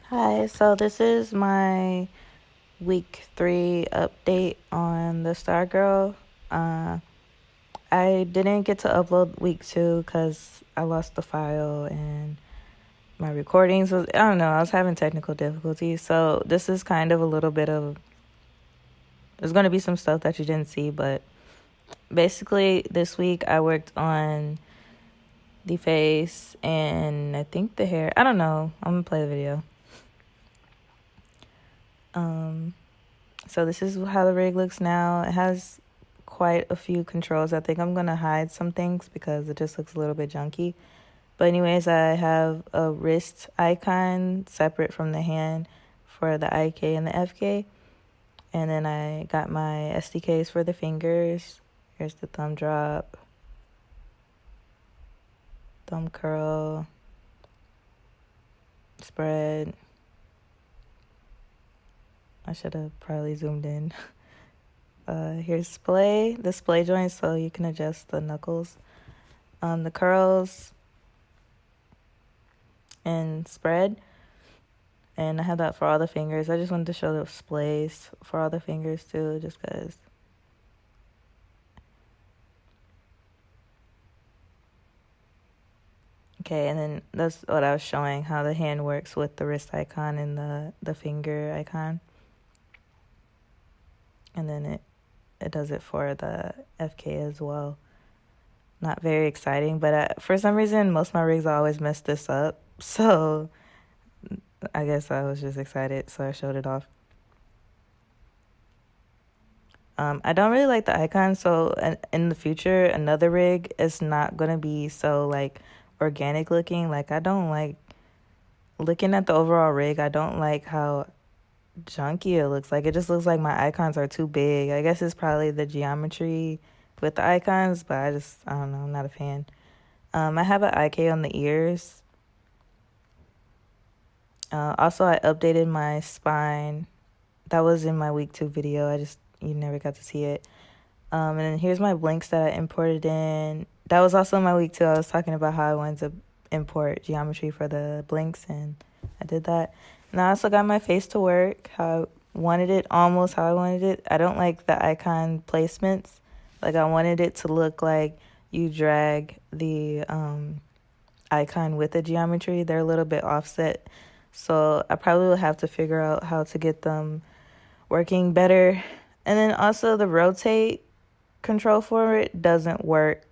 Hi, so this is my week 3 update on the Stargirl. Uh, I didn't get to upload week 2 because I lost the file and my recordings was, I don't know, I was having technical difficulties. So this is kind of a little bit of, there's going to be some stuff that you didn't see, but basically this week I worked on the face and I think the hair. I don't know. I'm going to play the video. So this is how the rig looks now. It has quite a few controls. I think I'm going to hide some things because it just looks a little bit junky. But anyways, I have a wrist icon separate from the hand for the IK and the FK. And then I got my SDKs for the fingers. Here's the thumb drop, thumb curl, spread. I should have probably zoomed in. Here's the splay joint, so you can adjust the knuckles. The curls and spread. And I have that for all the fingers. I just wanted to show the splays for all the fingers too, just because. Okay, and then that's what I was showing, how the hand works with the wrist icon and the finger icon. And then it does it for the FK as well. Not very exciting, but for some reason, most of my rigs always mess this up. So I guess I was just excited, so I showed it off. I don't really like the icon, so in the future, another rig is not going to be so, like, organic looking. Like, I don't like looking at the overall rig. I don't like how junky it looks. Like, it just looks like my icons are too big. I guess it's probably the geometry with the icons, but I don't know, I'm not a fan. I have an IK on the ears. Also, I updated my spine. That was in my week 2 video. You never got to see it. And then here's my blinks that I imported in. That was also in my week 2. I was talking about how I wanted to import geometry for the blinks, and I did that. And I also got my face to work how I wanted it, almost how I wanted it. I don't like the icon placements. Like, I wanted it to look like you drag the icon with the geometry. They're a little bit offset. So I probably will have to figure out how to get them working better. And then also the rotate control for it doesn't work.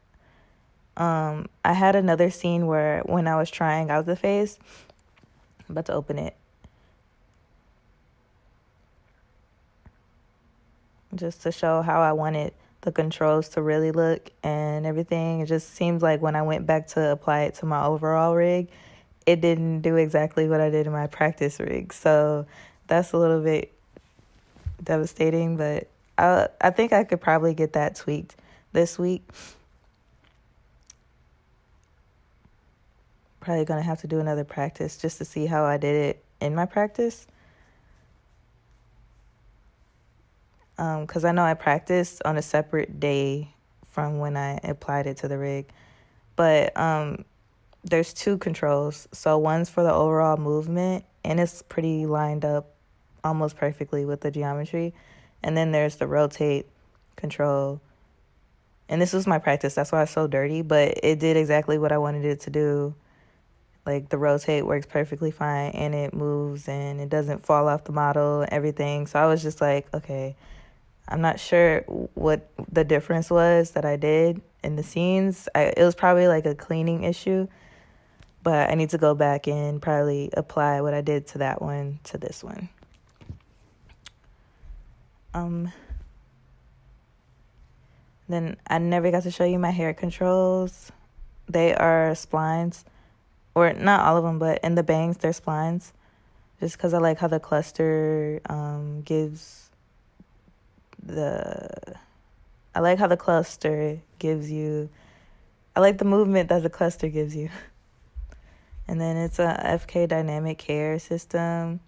I had another scene where when I was trying out the face, I'm about to open it, just to show how I wanted the controls to really look and everything. It just seems like when I went back to apply it to my overall rig, it didn't do exactly what I did in my practice rig. So that's a little bit devastating, but I think I could probably get that tweaked this week. Probably going to have to do another practice just to see how I did it in my practice. Because I know I practiced on a separate day from when I applied it to the rig. But there's 2 controls. So one's for the overall movement, and it's pretty lined up almost perfectly with the geometry. And then there's the rotate control. And this was my practice. That's why it's so dirty. But it did exactly what I wanted it to do. Like, the rotate works perfectly fine, and it moves, and it doesn't fall off the model and everything. So I was just like, okay, I'm not sure what the difference was that I did in the scenes. It was probably like a cleaning issue, but I need to go back and probably apply what I did to that one to this one. Then I never got to show you my hair controls. They are splines, or not all of them, but in the bangs, they're splines. Just because I like how the cluster gives I like how the cluster gives you, I like the movement that the cluster gives you. And then it's a FK dynamic hair system.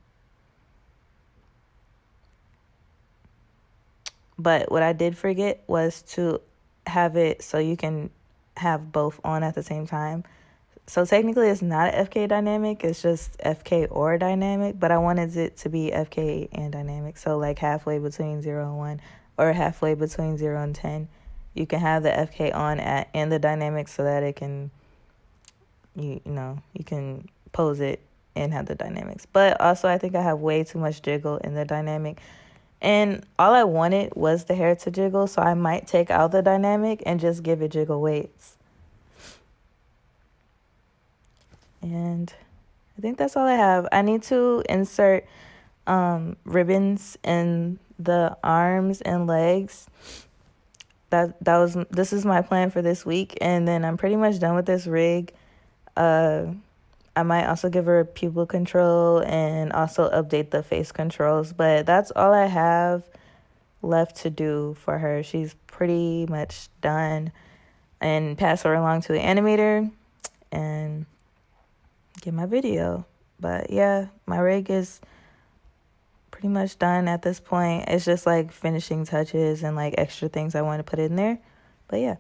But what I did forget was to have it so you can have both on at the same time. So technically it's not a FK dynamic, it's just FK or dynamic, but I wanted it to be FK and dynamic. So like halfway between 0 and 1 or halfway between 0 and 10. You can have the FK on at and the dynamic so that it can, you can pose it and have the dynamics. But also I think I have way too much jiggle in the dynamic. And all I wanted was the hair to jiggle, so I might take out the dynamic and just give it jiggle weights. And I think that's all I have. I need to insert ribbons in the arms and legs. This is my plan for this week, and then I'm pretty much done with this rig. I might also give her pupil control and also update the face controls, but that's all I have left to do for her. She's pretty much done, and pass her along to the animator and get my video. But yeah, my rig is pretty much done at this point. It's just like finishing touches and like extra things I want to put in there. But yeah.